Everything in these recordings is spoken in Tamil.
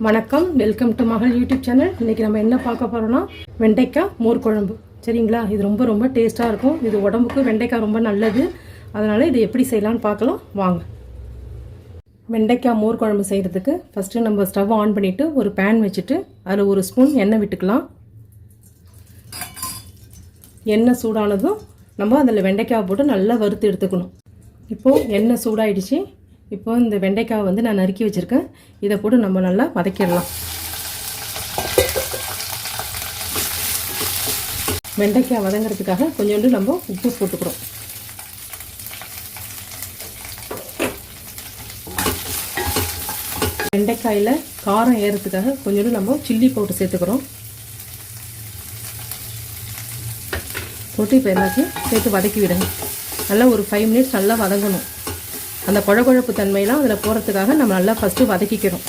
வணக்கம், வெல்கம் டு மகள் யூடியூப் சேனல். இன்றைக்கி நம்ம என்ன பார்க்க போகிறோம்னா வெண்டைக்காய் மோர் குழம்பு. சரிங்களா, இது ரொம்ப ரொம்ப டேஸ்ட்டாக இருக்கும். இது உடம்புக்கு வெண்டைக்காய் ரொம்ப நல்லது. அதனால் இது எப்படி செய்யலான்னு பார்க்கலாம் வாங்க. வெண்டைக்காய் மோர் குழம்பு செய்கிறதுக்கு ஃபஸ்ட்டு நம்ம ஸ்டவ் ஆன் பண்ணிவிட்டு ஒரு பேன் வச்சுட்டு அதில் ஒரு ஸ்பூன் எண்ணெய் விட்டுக்கலாம். எண்ணெய் சூடானதும் நம்ம அதில் வெண்டைக்காய் போட்டு நல்லா வறுத்து எடுத்துக்கணும். இப்போது எண்ணெய் சூடாயிடுச்சு. இப்போ இந்த வெண்டைக்காய் வந்து நான் நறுக்கி வச்சுருக்கேன். இதை போட்டு நம்ம நல்லா வதக்கிடலாம். வெண்டைக்காய் வதங்கிறதுக்காக கொஞ்சோண்டு நம்ம உப்பு போட்டுக்கிறோம். வெண்டைக்காயில் காரம் ஏறதுக்காக கொஞ்சோண்டு நம்ம சில்லி பவுடர் சேர்த்துக்கிறோம். போட்டு இப்போ எல்லாத்தையும் சேர்த்து வதக்கி விடுங்க. நல்லா ஒரு 5 மினிட்ஸ் நல்லா வதங்கணும். அந்த குழகுழப்பு தன்மையெல்லாம் அதில் போகிறதுக்காக நம்ம நல்லா ஃபஸ்ட்டு வதக்கிக்கிறோம்.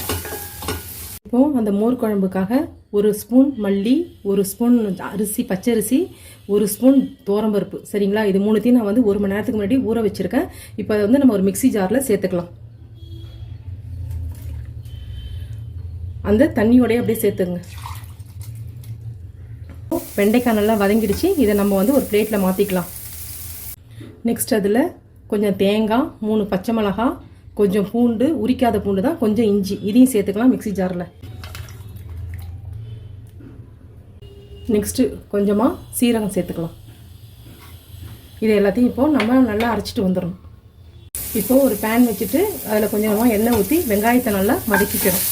இப்போது அந்த மோர் குழம்புக்காக ஒரு ஸ்பூன் மல்லி, ஒரு ஸ்பூன் அரிசி பச்சரிசி, ஒரு ஸ்பூன் துவரம்பருப்பு. சரிங்களா, இது மூணுத்தையும் நான் வந்து 1 மணி நேரத்துக்கு முன்னாடி ஊற வச்சுருக்கேன். இப்போ அதை வந்து நம்ம ஒரு மிக்சி ஜாரில் சேர்த்துக்கலாம். அந்த தண்ணியோடய அப்படியே சேர்த்துங்க. வெண்டைக்காய் நல்லா வதங்கிடுச்சு. இதை நம்ம வந்து ஒரு பிளேட்டில் மாற்றிக்கலாம். நெக்ஸ்ட் அதில் கொஞ்சம் தேங்காய், 3 பச்சை மிளகாய், கொஞ்சம் பூண்டு, உரிக்காத பூண்டு தான், கொஞ்சம் இஞ்சி, இதையும் சேர்த்துக்கலாம் மிக்சி ஜாரில். நெக்ஸ்ட்டு கொஞ்சமாக சீரகம் சேர்த்துக்கலாம். இது எல்லாத்தையும் இப்போது நம்ம நல்லா அரைச்சிட்டு வந்துடணும். இப்போது ஒரு பேன் வச்சுட்டு அதில் கொஞ்சமாக எண்ணெய் ஊற்றி வெங்காயத்தை நல்லா வதக்கிக்கிறோம்.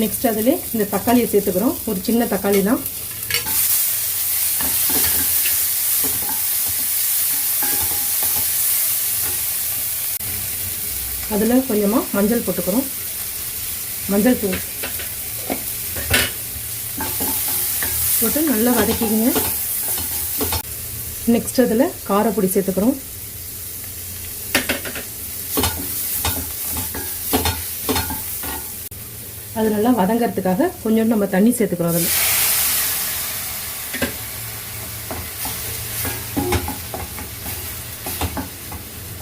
நெக்ஸ்ட் அதில் இந்த தக்காளியை சேர்த்துக்கிறோம். ஒரு சின்ன தக்காளி தான். அதில் கொஞ்சமாக மஞ்சள் போட்டுக்கிறோம். மஞ்சள் தூள் போட்டு நல்லா வதக்கிங்க. நெக்ஸ்ட் அதில் காரப்பொடி சேர்த்துக்கிறோம். அது நல்லா வதங்கிறதுக்காக கொஞ்சம் நம்ம தண்ணி சேர்த்துக்கிறோம். அதில்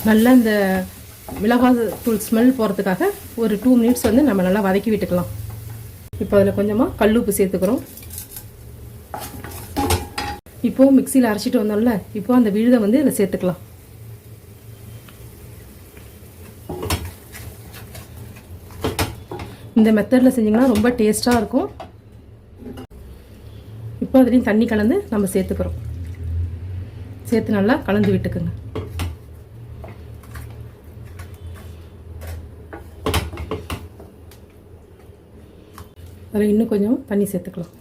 நல்லா இந்த மிளகாய் தூள் ஸ்மெல் போகிறதுக்காக ஒரு 2 மினிட்ஸ் வந்து நம்ம நல்லா வதக்கி விட்டுக்கலாம். இப்போ அதில் கொஞ்சமாக கல்லுப்பு சேர்த்துக்கிறோம். இப்போது மிக்சியில் அரைச்சிட்டு வந்தோம்ல, இப்போ அந்த விழுதை வந்து இதில் சேர்த்துக்கலாம். இந்த மெத்தடில் செஞ்சிங்கன்னா ரொம்ப டேஸ்ட்டாக இருக்கும். இப்போ அதுலேயும் தண்ணி கலந்து நம்ம சேர்த்துக்கிறோம். சேர்த்து நல்லா கலந்து விட்டுக்குங்க. அதில் இன்னும் கொஞ்சம் தண்ணி சேர்த்துக்கலாம்.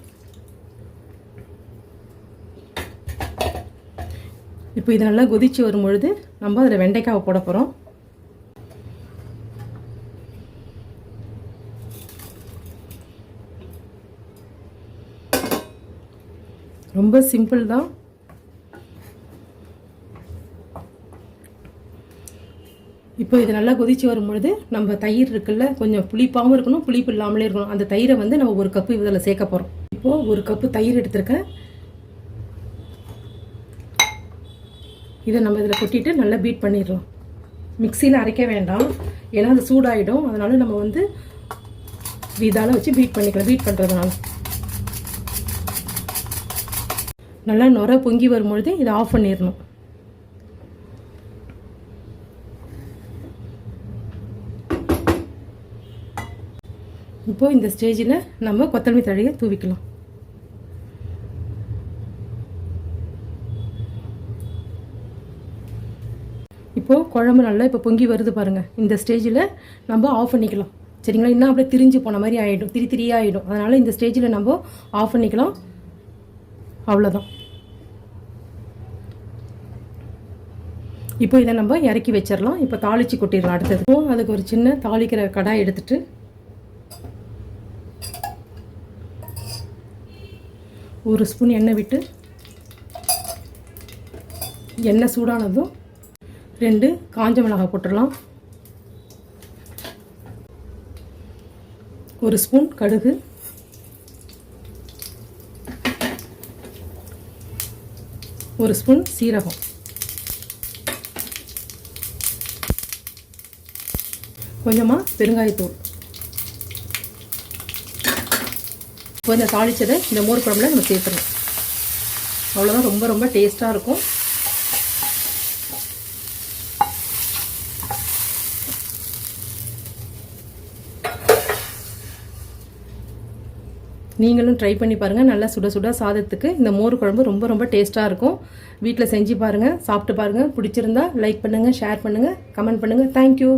இப்போ இது நல்லா கொதித்து வரும் பொழுது நம்ம அதில் வெண்டைக்காவை போட போகிறோம். ரொம்ப சிம்பிள் தான். இப்போ இது நல்லா கொதித்து வரும்பொழுது நம்ம தயிர் இருக்குல்ல, கொஞ்சம் புளிப்பாகவும் இருக்கணும், புளிப்பு இல்லாமலே இருக்கணும். அந்த தயிரை வந்து நம்ம 1 கப்பு இதில் சேர்க்க போகிறோம். இப்போது 1 கப்பு தயிர் எடுத்துருக்கேன். இதை நம்ம இதில் கொட்டிட்டு நல்லா பீட் பண்ணிடலாம். மிக்சியில் அரைக்க வேண்டாம், ஏன்னா அது சூடாகிடும். அதனால் நம்ம வந்து இதால் வச்சு பீட் பண்ணிக்கலாம். பீட் பண்ணுறதுனால நல்லா நுர பொங்கி வரும்பொழுது இதை ஆஃப் பண்ணிடணும். இப்போது இந்த ஸ்டேஜில் நம்ம கொத்தமல்லி தழையை தூவிக்கலாம். இப்போது குழம்பு நல்லா இப்போ பொங்கி வருது பாருங்கள். இந்த ஸ்டேஜில் நம்ம ஆஃப் பண்ணிக்கலாம். சரிங்களா, இன்னும் அப்படியே திரிஞ்சு போன மாதிரி ஆகிடும், திரியாக ஆகிடும். அதனால் இந்த ஸ்டேஜில் நம்ம ஆஃப் பண்ணிக்கலாம். அவ்வளோதான். இப்போ இதை நம்ம இறக்கி வச்சிடலாம். இப்போ தாளித்து கொட்டிடலாம். அடுத்தது இப்போது அதுக்கு ஒரு சின்ன தாளிக்கிற கடாய் எடுத்துட்டு ஒரு ஸ்பூன் எண்ணெய் விட்டு, எண்ணெய் சூடானதும் 2 காஞ்ச மிளகாய் போட்டுடலாம். ஒரு ஸ்பூன் கடுகு, ஒரு ஸ்பூன் சீரகம், கொஞ்சமாக பெருங்காயத்தூள். இப்போ இந்த தாளிச்சதை இந்த மோர் குழம்புல நம்ம சேர்த்துறோம். அவ்வளோதான், ரொம்ப ரொம்ப டேஸ்ட்டாக இருக்கும். நீங்களும் ட்ரை பண்ணி பாருங்கள். நல்லா சுட சுட சாதத்துக்கு இந்த மோர் குழம்பு ரொம்ப ரொம்ப டேஸ்ட்டாக இருக்கும். வீட்டில் செஞ்சு பாருங்கள், சாப்பிட்டு பாருங்கள். பிடிச்சிருந்தா லைக் பண்ணுங்கள், ஷேர் பண்ணுங்கள், கமெண்ட் பண்ணுங்கள். தேங்க்யூ.